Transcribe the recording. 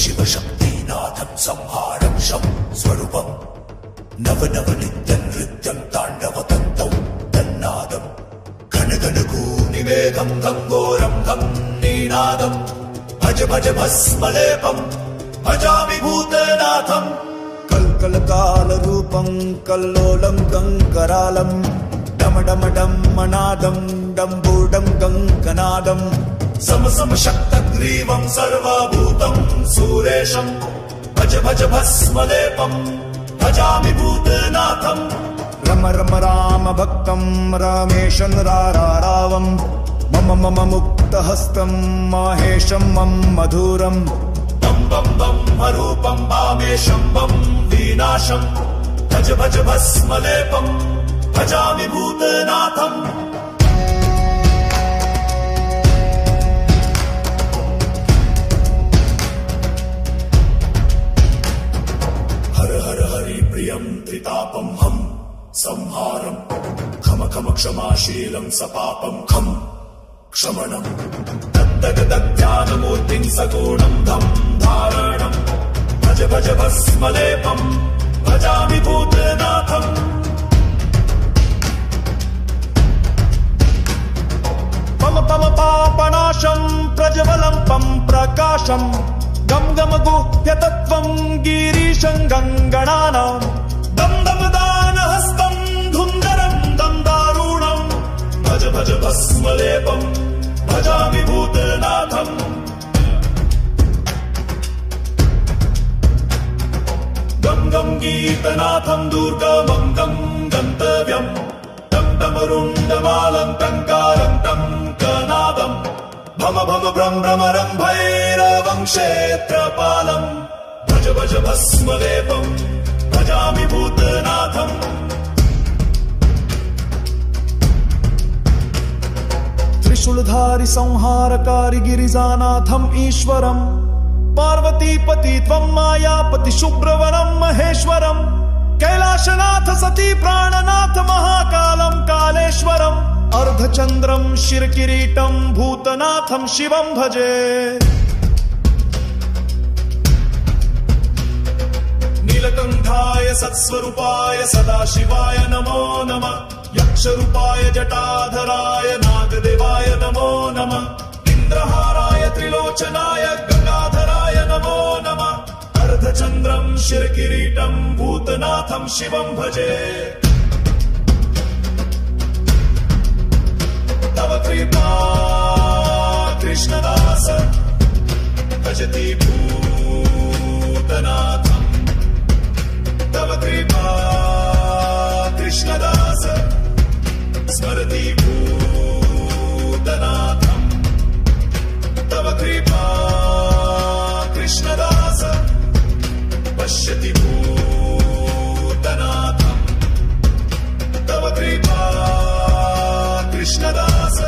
शिवशक्तिनाथं संहारं शं स्वरूपं नव नव नित्यं नृत्यं ताण्डवतन्तौ तन्नादं घन घन निवेगं घोरं घं नीनादं भज भज भस्मलेपं भजामि भूतनाथं कल्कलकालरूपं कल्लोलं गङ्करालं डम डम डम्मनादं डम्बूडं गङ्कनादं सम सम शक्तग्रीवं सर्वभूतं सुरेशं भज भज भस्मलेपं भजामि भूतनाथं रम रम राम भक्तं रामेशं रारारावं मम मम मुक्तहस्तं माहेशं मम मधुरं बम बम बम रूपं वामेशं बम विनाशं भज भज भस्मलेपं भजामि भूतनाथं प्रियं त्रितापं हम संहारं खम खम क्षमाशीलं सपापं खम क्षमणं दग्ध्यानमूर्तिं सगुणं धं धारणं भज भज भस्मलेपं भजामि भूतनाथं पम पम पापनाशं प्रज्वलं पं प्रकाशं गम गम गुह्यतत्त्वं गिरीशं गङ्गणानां दम दम दानहस्तं धुन्धरं दं दारुणं भज भज भस्मलेपं भजामि भूतनाथं गं गं गीतनाथं दुर्गमं गं गन्तव्यं तं डमरुण्डमालं टङ्कारं टङ्कनादं भम भम भ्रम भ्रमरं भैरवं क्षेत्रपालं भज भज भस्मलेपं भजामि भूतनाथं त्रिशूलधारि संहारकारि गिरिजानाथं ईश्वरं पार्वतीपति त्वं मायापति शुभ्रवरं महेश्वरं कैलाशनाथ सती प्राणनाथ महाकालं कालेश्वरं अर्धचन्द्रं शिरकिरीटं भूतनाथं शिवं भजे नीलकण्ठाय सत्स्वरूपाय सदाशिवाय नमो नमः यक्षरूपाय जटाधराय नागदेवाय नमो नमः इन्द्रहाराय त्रिलोचनाय गंगाधराय नमो नमः अर्धचन्द्रं शिरकिरीटं भूतनाथं शिवं भजे तव कृपा कृष्णदास भजति भूतनाथं तव कृपा कृष्णदास स्मरति भूतनाथं तव कृपा कृष्णदास पश्यति भूतनाथं तव कृपा कृष्णदास